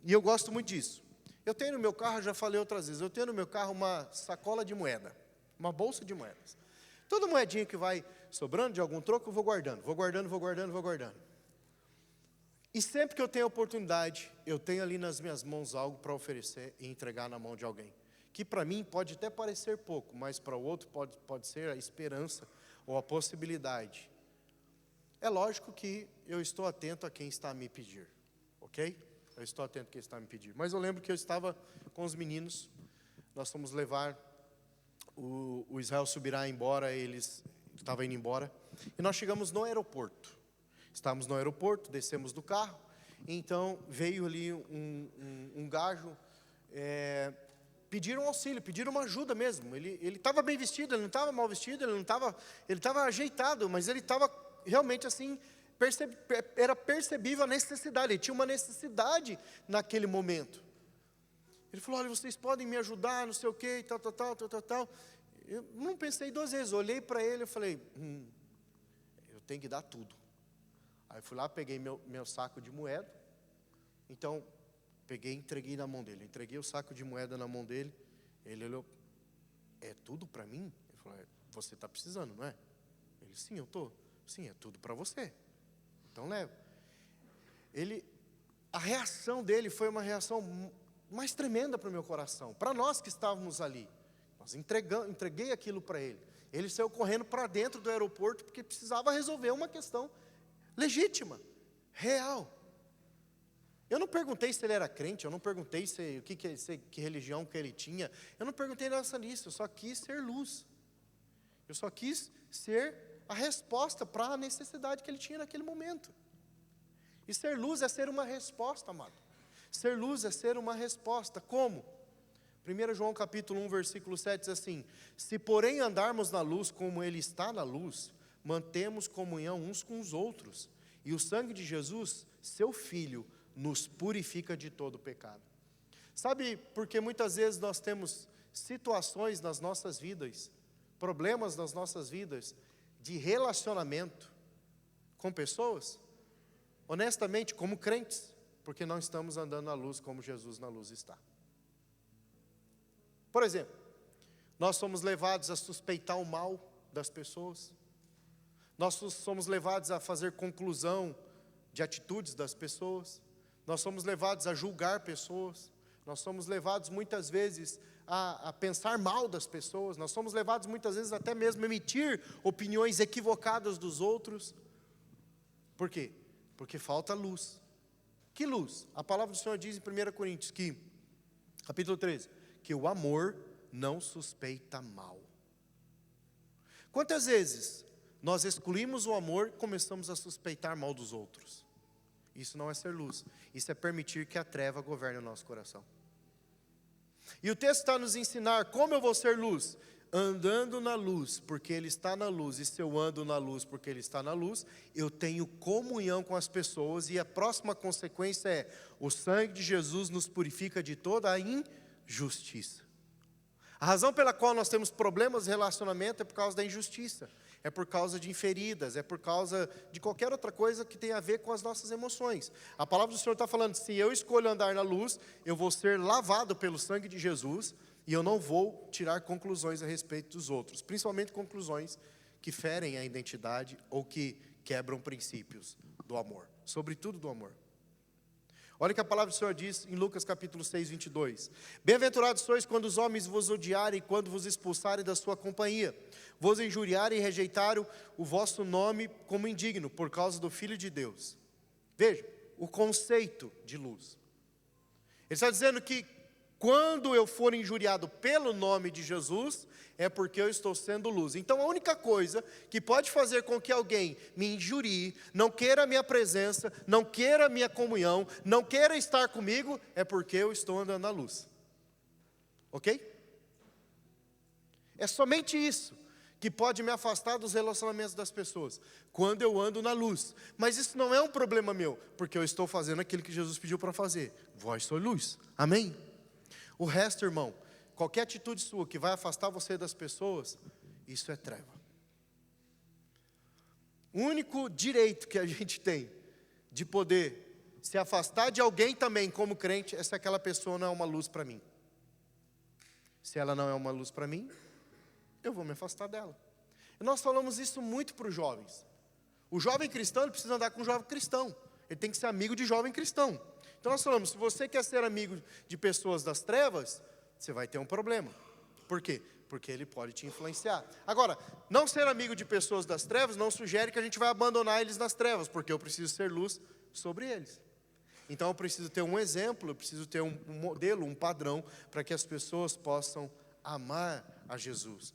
e eu gosto muito disso. Eu tenho no meu carro, já falei outras vezes, eu tenho no meu carro uma sacola de moeda, uma bolsa de moedas. Toda moedinha que vai sobrando de algum troco, eu vou guardando, vou guardando, vou guardando, vou guardando. E sempre que eu tenho oportunidade, eu tenho ali nas minhas mãos algo para oferecer e entregar na mão de alguém. Que para mim pode até parecer pouco, mas para o outro pode ser a esperança ou a possibilidade. É lógico que eu estou atento a quem está a me pedir, ok? Eu estou atento a quem está a me pedir. Mas eu lembro que eu estava com os meninos, nós fomos levar o Israel Subirá embora, eles estavam indo embora, e nós chegamos no aeroporto. Estávamos no aeroporto, descemos do carro, então veio ali um gajo, pediram auxílio, pediram uma ajuda mesmo. Ele estava bem vestido, ele não estava mal vestido, ele estava ajeitado, mas ele estava realmente assim, era percebível a necessidade, ele tinha uma necessidade naquele momento. Ele falou, olha, vocês podem me ajudar, não sei o quê, tal. Eu não pensei duas vezes, olhei para ele e falei, eu tenho que dar tudo. Aí fui lá, peguei meu saco de moeda, então, peguei e entreguei na mão dele. Entreguei o saco de moeda na mão dele, ele olhou, é tudo para mim? Ele falou, você está precisando, não é? Ele, sim, eu estou. Sim, é tudo para você. Então leva. A reação dele foi uma reação mais tremenda para o meu coração. Para nós que estávamos ali. Entreguei aquilo para ele. Ele saiu correndo para dentro do aeroporto porque precisava resolver uma questão legítima, real. Eu não perguntei se ele era crente, eu não perguntei que religião que ele tinha. Eu não perguntei nada disso, eu só quis ser luz. Eu só quis ser a resposta para a necessidade que ele tinha naquele momento. E ser luz é ser uma resposta, amado. Ser luz é ser uma resposta. Como? 1 João capítulo 1, versículo 7 diz assim, se porém andarmos na luz como Ele está na luz, mantemos comunhão uns com os outros, e o sangue de Jesus, seu Filho, nos purifica de todo pecado. Sabe, porque muitas vezes nós temos situações nas nossas vidas, problemas nas nossas vidas, de relacionamento com pessoas, honestamente, como crentes, porque não estamos andando na luz como Jesus na luz está. Por exemplo, nós somos levados a suspeitar o mal das pessoas, nós somos levados a fazer conclusão de atitudes das pessoas, nós somos levados a julgar pessoas, nós somos levados muitas vezes a pensar mal das pessoas, nós somos levados muitas vezes até mesmo a emitir opiniões equivocadas dos outros. Por quê? Porque falta luz. Que luz? A palavra do Senhor diz em 1 Coríntios, capítulo 13, que o amor não suspeita mal. Quantas vezes nós excluímos o amor e começamos a suspeitar mal dos outros? Isso não é ser luz, isso é permitir que a treva governe o nosso coração. E o texto está a nos ensinar como eu vou ser luz. Andando na luz, porque Ele está na luz, e se eu ando na luz porque Ele está na luz, eu tenho comunhão com as pessoas, e a próxima consequência é, o sangue de Jesus nos purifica de toda a injustiça. A razão pela qual nós temos problemas de relacionamento é por causa da injustiça, é por causa de feridas, é por causa de qualquer outra coisa que tenha a ver com as nossas emoções. A palavra do Senhor está falando, se eu escolho andar na luz, eu vou ser lavado pelo sangue de Jesus, e eu não vou tirar conclusões a respeito dos outros, principalmente conclusões que ferem a identidade ou que quebram princípios do amor, sobretudo do amor. Olha o que a palavra do Senhor diz em Lucas capítulo 6, 22. Bem-aventurados sois quando os homens vos odiarem, quando vos expulsarem da sua companhia, vos injuriarem e rejeitarem o vosso nome como indigno, por causa do Filho de Deus. Veja, o conceito de luz. Ele está dizendo que quando eu for injuriado pelo nome de Jesus, é porque eu estou sendo luz. Então a única coisa que pode fazer com que alguém me injurie, não queira a minha presença, não queira a minha comunhão, não queira estar comigo, é porque eu estou andando na luz. Ok? É somente isso que pode me afastar dos relacionamentos das pessoas, quando eu ando na luz. Mas isso não é um problema meu, porque eu estou fazendo aquilo que Jesus pediu para fazer. Vós sois luz. Amém? O resto, irmão, qualquer atitude sua que vai afastar você das pessoas, isso é treva. O único direito que a gente tem de poder se afastar de alguém também como crente é se aquela pessoa não é uma luz para mim. Se ela não é uma luz para mim, eu vou me afastar dela. E nós falamos isso muito para os jovens. O jovem cristão, ele precisa andar com o jovem cristão. Ele tem que ser amigo de jovem cristão. Então nós falamos, se você quer ser amigo de pessoas das trevas, você vai ter um problema. Por quê? Porque ele pode te influenciar. Agora, não ser amigo de pessoas das trevas não sugere que a gente vai abandonar eles nas trevas, porque eu preciso ser luz sobre eles. Então eu preciso ter um exemplo, eu preciso ter um modelo, um padrão, para que as pessoas possam amar a Jesus.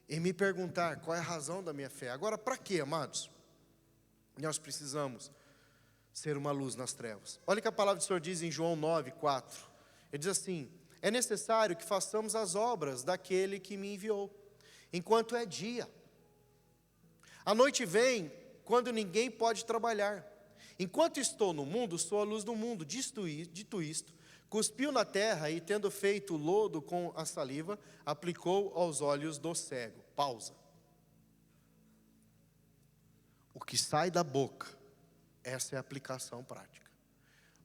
E me perguntar qual é a razão da minha fé. Agora, para quê, amados? Nós precisamos ser uma luz nas trevas. Olha o que a palavra do Senhor diz em João 9:4. Ele diz assim: é necessário que façamos as obras daquele que me enviou, enquanto é dia. A noite vem quando ninguém pode trabalhar. Enquanto estou no mundo, sou a luz do mundo. Dito isto, cuspiu na terra e, tendo feito lodo com a saliva, aplicou aos olhos do cego. Pausa. O que sai da boca, essa é a aplicação prática.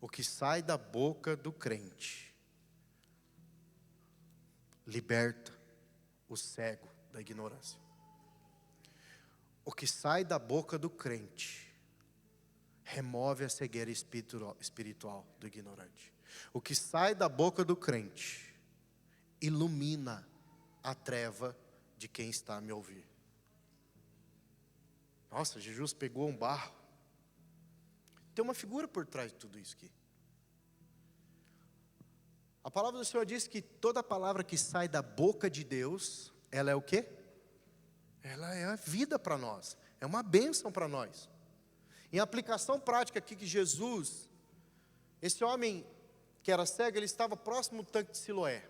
O que sai da boca do crente liberta o cego da ignorância. O que sai da boca do crente remove a cegueira espiritual do ignorante. O que sai da boca do crente ilumina a treva de quem está a me ouvir. Nossa, Jesus pegou um barro. Tem uma figura por trás de tudo isso aqui. A palavra do Senhor diz que toda palavra que sai da boca de Deus, ela é o quê? Ela é a vida para nós, é uma bênção para nós. Em aplicação prática aqui que Jesus, esse homem que era cego, ele estava próximo do tanque de Siloé.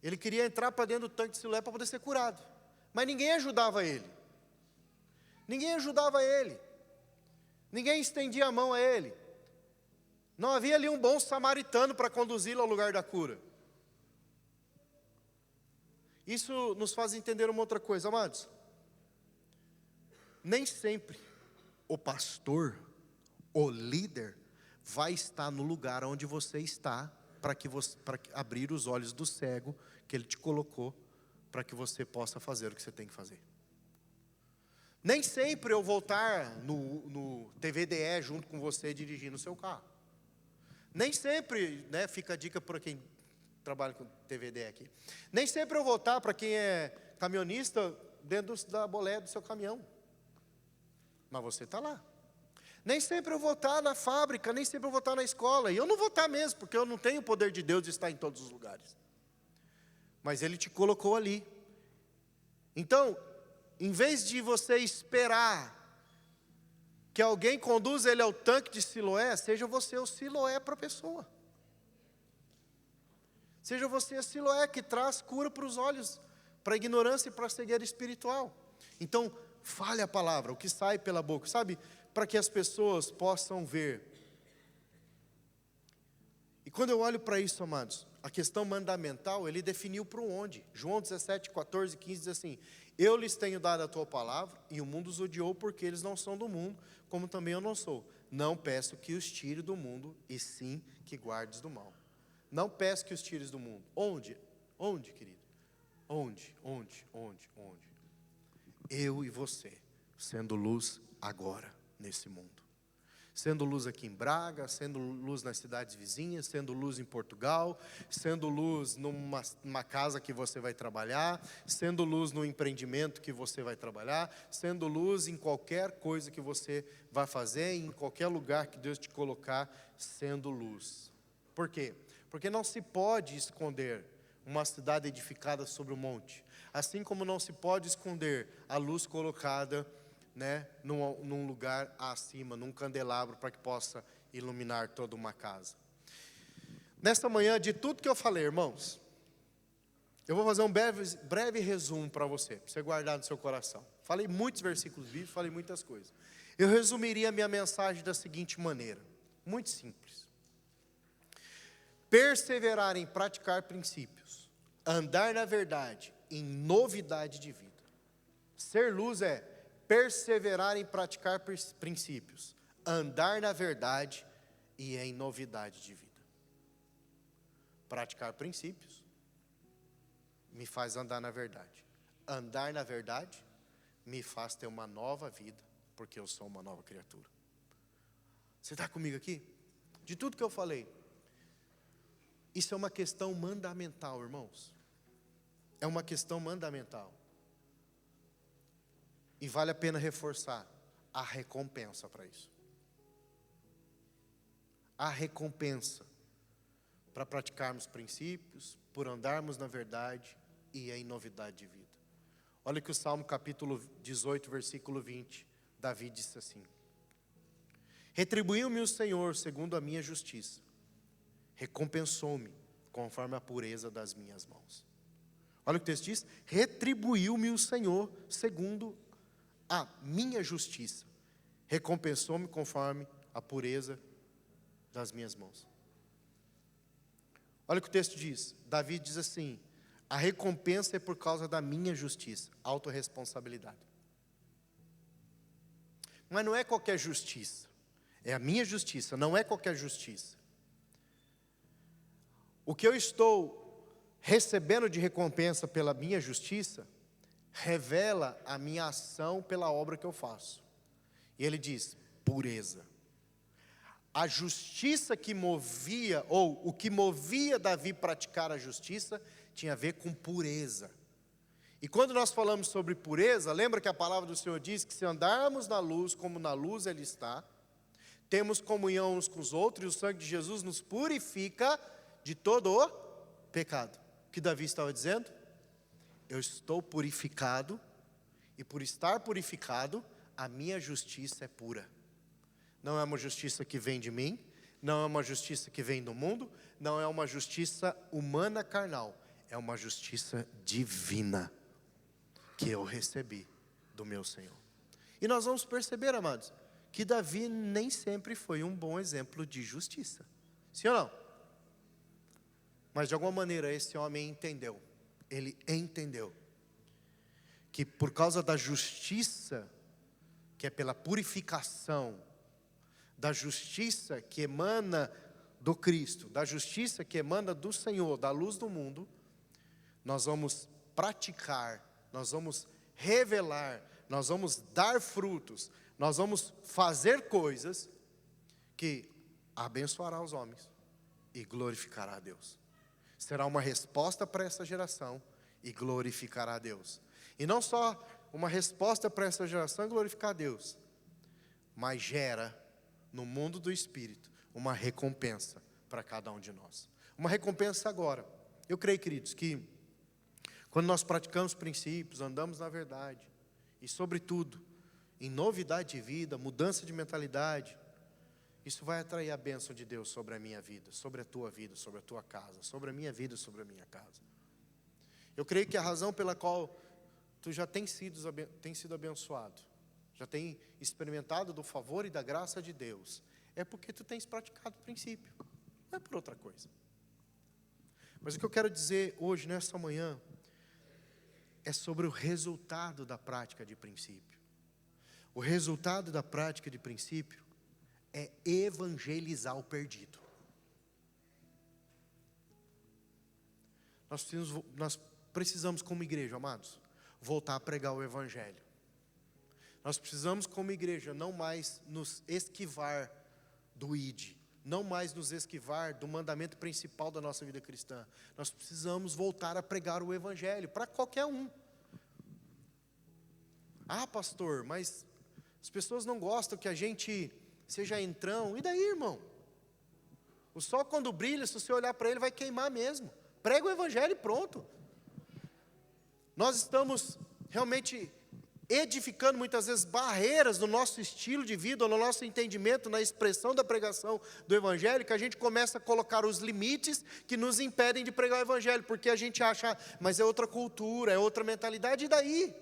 Ele queria entrar para dentro do tanque de Siloé para poder ser curado, mas ninguém ajudava ele. Ninguém ajudava ele. Ninguém estendia a mão a ele. Não havia ali um bom samaritano para conduzi-lo ao lugar da cura. Isso nos faz entender uma outra coisa, amados. Nem sempre o pastor, o líder, vai estar no lugar onde você está para abrir os olhos do cego que ele te colocou para que você possa fazer o que você tem que fazer. Nem sempre eu vou estar no TVDE junto com você dirigindo o seu carro. Nem sempre, né, fica a dica para quem trabalha com TVDE aqui. Nem sempre eu vou estar, para quem é caminhonista, dentro da boleia do seu caminhão. Mas você está lá. Nem sempre eu vou estar na fábrica, nem sempre eu vou estar na escola. E eu não vou estar mesmo, porque eu não tenho o poder de Deus de estar em todos os lugares. Mas Ele te colocou ali. Então, em vez de você esperar que alguém conduza ele ao tanque de Siloé, seja você o Siloé para a pessoa. Seja você a Siloé que traz cura para os olhos, para a ignorância e para a cegueira espiritual. Então, fale a palavra, o que sai pela boca, sabe? Para que as pessoas possam ver. E quando eu olho para isso, amados, a questão mandamental, ele definiu para o onde. João 17, 14, 15 diz assim: eu lhes tenho dado a tua palavra, e o mundo os odiou porque eles não são do mundo, como também eu não sou. Não peço que os tire do mundo, e sim que guardes do mal. Não peço que os tires do mundo. Onde? Onde, querido? Onde? Eu e você, sendo luz agora, nesse mundo. Sendo luz aqui em Braga, sendo luz nas cidades vizinhas, sendo luz em Portugal, sendo luz numa casa que você vai trabalhar, sendo luz no empreendimento que você vai trabalhar, sendo luz em qualquer coisa que você vai fazer, em qualquer lugar que Deus te colocar, sendo luz. Por quê? Porque não se pode esconder uma cidade edificada sobre o monte, assim como não se pode esconder a luz colocada, né, num lugar acima, num candelabro, para que possa iluminar toda uma casa. Nesta manhã, de tudo que eu falei, irmãos, eu vou fazer um breve resumo para você guardar no seu coração. Falei muitos versículos bíblicos, falei muitas coisas. Eu resumiria a minha mensagem da seguinte maneira, muito simples. perseverar em praticar princípios, andar na verdade, em novidade de vida. Ser luz é perseverar em praticar princípios, andar na verdade e em novidade de vida. Praticar princípios me faz andar na verdade. Andar na verdade me faz ter uma nova vida, porque eu sou uma nova criatura. Você está comigo aqui? De tudo que eu falei, isso é uma questão mandamental, irmãos. É uma questão mandamental. E vale a pena reforçar a recompensa para isso. A recompensa para praticarmos princípios, por andarmos na verdade e em novidade de vida. Olha que o Salmo capítulo 18, versículo 20, Davi disse assim: retribuiu-me o Senhor segundo a minha justiça, recompensou-me conforme a pureza das minhas mãos. Olha o que o texto diz: retribuiu-me o Senhor segundo a minha justiça, recompensou-me conforme a pureza das minhas mãos. Olha o que o texto diz. Davi diz assim: a recompensa é por causa da minha justiça, autorresponsabilidade. Mas não é qualquer justiça, é a minha justiça, não é qualquer justiça. O que eu estou recebendo de recompensa pela minha justiça revela a minha ação pela obra que eu faço. E ele diz: pureza. A justiça que movia, ou o que movia Davi praticar a justiça, tinha a ver com pureza. E quando nós falamos sobre pureza, lembra que a palavra do Senhor diz que se andarmos na luz, como na luz Ele está, temos comunhão uns com os outros, e o sangue de Jesus nos purifica de todo o pecado. O que Davi estava dizendo? Eu estou purificado, e por estar purificado, a minha justiça é pura. Não é uma justiça que vem de mim, não é uma justiça que vem do mundo, não é uma justiça humana carnal, é uma justiça divina que eu recebi do meu Senhor. E nós vamos perceber, amados, que Davi nem sempre foi um bom exemplo de justiça. Sim ou não? Mas de alguma maneira esse homem entendeu. Ele entendeu que por causa da justiça, que é pela purificação, da justiça que emana do Cristo, da justiça que emana do Senhor, da luz do mundo, nós vamos praticar, nós vamos revelar, nós vamos dar frutos, nós vamos fazer coisas que abençoará os homens e glorificará a Deus. Será uma resposta para essa geração e glorificará a Deus. E não só uma resposta para essa geração e glorificar a Deus, mas gera no mundo do Espírito uma recompensa para cada um de nós. Uma recompensa agora. Eu creio, queridos, que quando nós praticamos princípios, andamos na verdade, e sobretudo, em novidade de vida, mudança de mentalidade, isso vai atrair a bênção de Deus sobre a minha vida, sobre a tua vida, sobre a tua casa, sobre a minha vida, sobre a minha casa. Eu creio que a razão pela qual tu já tem sido abençoado, já tem experimentado do favor e da graça de Deus, é porque tu tens praticado o princípio, não é por outra coisa. Mas o que eu quero dizer hoje, nessa manhã, é sobre o resultado da prática de princípio. O resultado da prática de princípio é evangelizar o perdido. Nós precisamos como igreja, amados, voltar a pregar o evangelho. Nós precisamos como igreja não mais nos esquivar do ID, não mais nos esquivar do mandamento principal da nossa vida cristã. Nós precisamos voltar a pregar o evangelho para qualquer um. Ah, pastor, mas as pessoas não gostam que a gente seja entrão. E daí, irmão? O sol quando brilha, se você olhar para ele, vai queimar mesmo. Prega o evangelho e pronto. Nós estamos realmente edificando muitas vezes barreiras no nosso estilo de vida, no nosso entendimento, na expressão da pregação do evangelho, que a gente começa a colocar os limites que nos impedem de pregar o evangelho, porque a gente acha, mas é outra cultura, é outra mentalidade, e daí?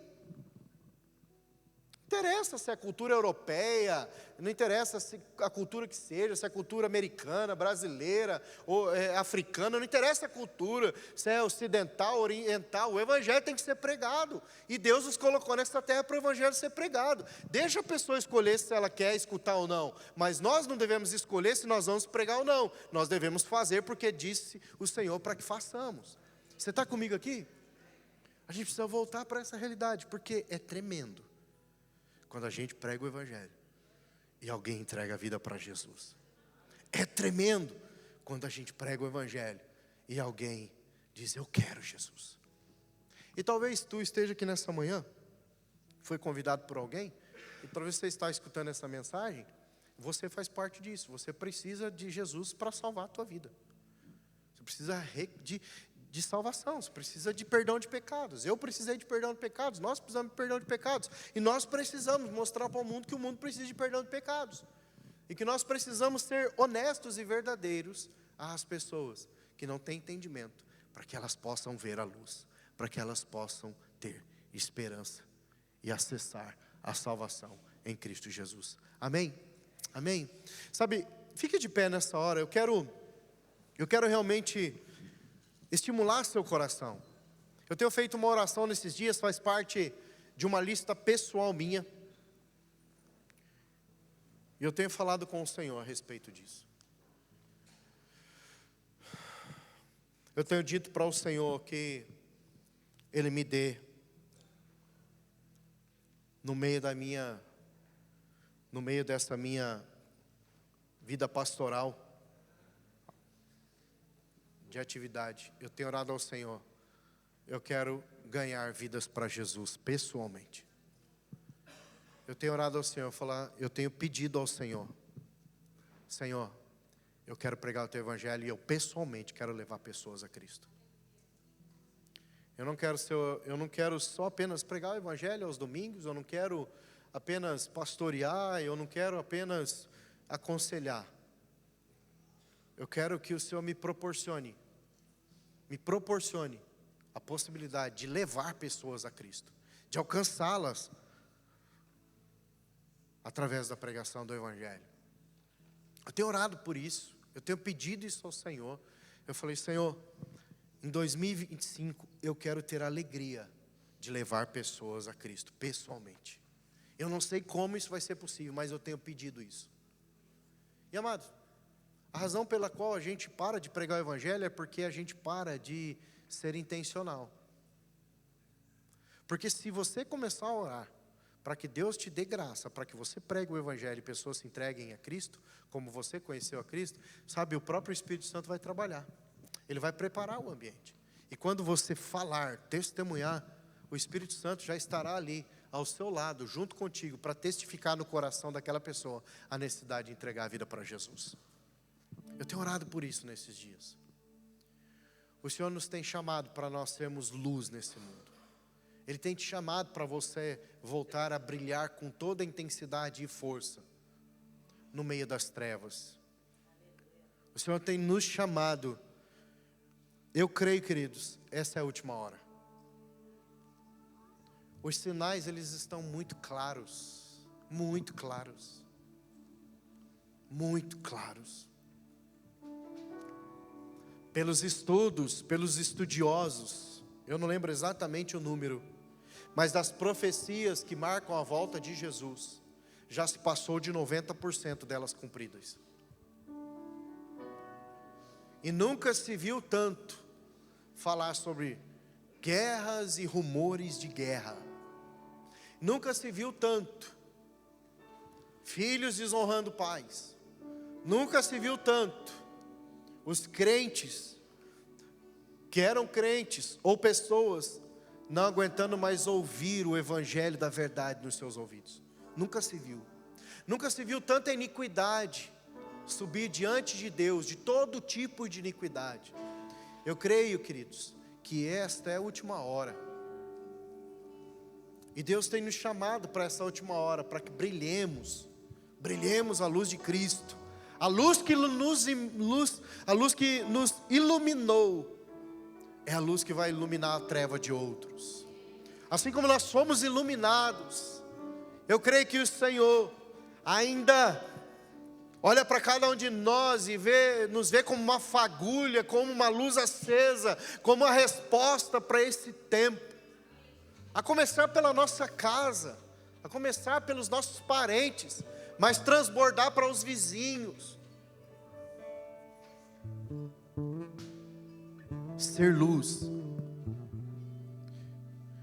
Não interessa se é cultura europeia, não interessa se a cultura que seja, se é cultura americana, brasileira ou africana, não interessa a cultura, se é ocidental, oriental, o evangelho tem que ser pregado. E Deus nos colocou nessa terra para o evangelho ser pregado. Deixa a pessoa escolher se ela quer escutar ou não, mas nós não devemos escolher se nós vamos pregar ou não. Nós devemos fazer porque disse o Senhor para que façamos. Você está comigo aqui? A gente precisa voltar para essa realidade, porque é tremendo quando a gente prega o evangelho e alguém entrega a vida para Jesus. É tremendo quando a gente prega o evangelho e alguém diz: eu quero Jesus. E talvez tu esteja aqui nessa manhã, foi convidado por alguém, e talvez você está escutando essa mensagem, você faz parte disso. Você precisa de Jesus para salvar a tua vida. Você precisa de salvação, você precisa de perdão de pecados. Eu precisei de perdão de pecados, nós precisamos de perdão de pecados. E nós precisamos mostrar para o mundo que o mundo precisa de perdão de pecados. E que nós precisamos ser honestos e verdadeiros às pessoas que não têm entendimento, para que elas possam ver a luz, para que elas possam ter esperança e acessar a salvação em Cristo Jesus. Amém? Amém? Sabe, fique de pé nessa hora. Eu quero realmente estimular seu coração. Eu tenho feito uma oração nesses dias, faz parte de uma lista pessoal minha. E eu tenho falado com o Senhor a respeito disso. Eu tenho dito para o Senhor que Ele me dê, no meio dessa minha vida pastoral, de atividade, eu tenho orado ao Senhor. Eu quero ganhar vidas para Jesus pessoalmente. Eu tenho orado ao Senhor, eu tenho pedido ao Senhor: Senhor, eu quero pregar o teu evangelho e eu pessoalmente quero levar pessoas a Cristo. Eu não quero só apenas pregar o evangelho aos domingos, eu não quero apenas pastorear, eu não quero apenas aconselhar. Eu quero que o Senhor me proporcione a possibilidade de levar pessoas a Cristo, de alcançá-las através da pregação do evangelho. Eu tenho orado por isso, eu tenho pedido isso ao Senhor. Eu falei: Senhor, em 2025 eu quero ter a alegria de levar pessoas a Cristo pessoalmente. Eu não sei como isso vai ser possível, mas eu tenho pedido isso. E amados, a razão pela qual a gente para de pregar o evangelho é porque a gente para de ser intencional. Porque se você começar a orar para que Deus te dê graça, para que você pregue o evangelho e pessoas se entreguem a Cristo, como você conheceu a Cristo, sabe, o próprio Espírito Santo vai trabalhar. Ele vai preparar o ambiente. E quando você falar, testemunhar, o Espírito Santo já estará ali ao seu lado, junto contigo, para testificar no coração daquela pessoa a necessidade de entregar a vida para Jesus. Eu tenho orado por isso nesses dias. O Senhor nos tem chamado para nós sermos luz nesse mundo. Ele tem te chamado para você voltar a brilhar com toda a intensidade e força no meio das trevas. O Senhor tem nos chamado. Eu creio, queridos, essa é a última hora. Os sinais, eles estão muito claros. Muito claros. Muito claros. Pelos estudos, pelos estudiosos, eu não lembro exatamente o número, mas das profecias que marcam a volta de Jesus, já se passou de 90% delas cumpridas. E nunca se viu tanto falar sobre guerras e rumores de guerra. Nunca se viu tanto filhos desonrando pais. Nunca se viu tanto os crentes, que eram crentes, ou pessoas não aguentando mais ouvir o evangelho da verdade nos seus ouvidos. Nunca se viu. Nunca se viu tanta iniquidade subir diante de Deus, de todo tipo de iniquidade. Eu creio, queridos, que esta é a última hora. E Deus tem nos chamado para essa última hora, para que brilhemos a luz de Cristo. A luz que nos iluminou é a luz que vai iluminar a treva de outros. Assim como nós fomos iluminados Eu creio que o Senhor ainda olha para cada um de nós e nos vê como uma fagulha, como uma luz acesa, como uma resposta para esse tempo. A começar pela nossa casa, a começar pelos nossos parentes, mas transbordar para os vizinhos. Ser luz.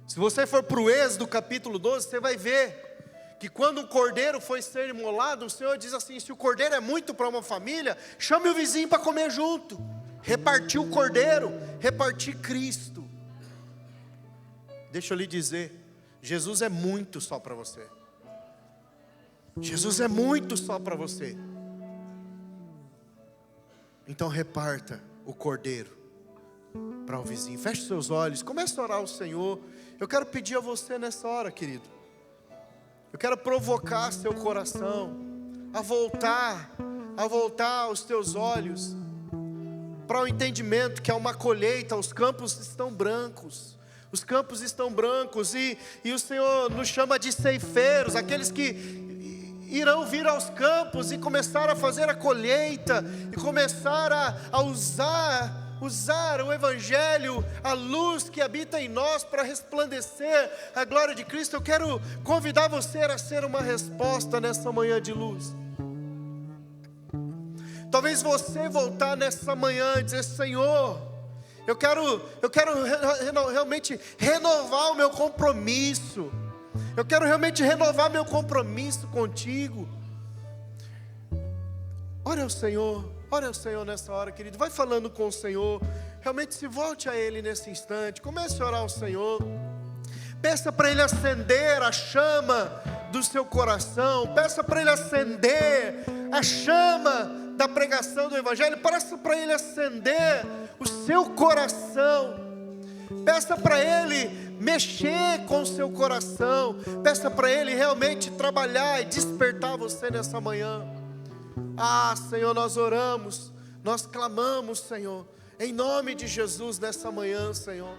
Se você for para o Êxodo capítulo 12, você vai ver que quando o cordeiro foi ser imolado, o Senhor diz assim: se o cordeiro é muito para uma família, chame o vizinho para comer junto. Repartir o cordeiro, repartir Cristo. Deixa eu lhe dizer, Jesus é muito só para você. Jesus é muito só para você. Então reparta o cordeiro para o vizinho. Feche seus olhos, comece a orar ao Senhor. Eu quero pedir a você nessa hora, querido. Eu quero provocar seu coração a voltar os teus olhos para o entendimento que é uma colheita. Os campos estão brancos. Os campos estão brancos e o Senhor nos chama de ceifeiros, aqueles que irão vir aos campos e começar a fazer a colheita e começar a usar o Evangelho, a luz que habita em nós para resplandecer a glória de Cristo. Eu quero convidar você a ser uma resposta nessa manhã de luz. Talvez você voltar nessa manhã e dizer: Senhor, eu quero realmente renovar o meu compromisso. Eu quero realmente renovar meu compromisso contigo. Ore ao Senhor nessa hora, querido. Vai falando com o Senhor. Realmente se volte a Ele nesse instante. Comece a orar ao Senhor. Peça para Ele acender a chama do seu coração. Peça para Ele acender a chama da pregação do Evangelho. Peça para Ele acender o seu coração. Peça para Ele mexer com o seu coração. Peça para Ele realmente trabalhar e despertar você nessa manhã. Ah, Senhor, nós oramos, nós clamamos, Senhor, em nome de Jesus nessa manhã, Senhor.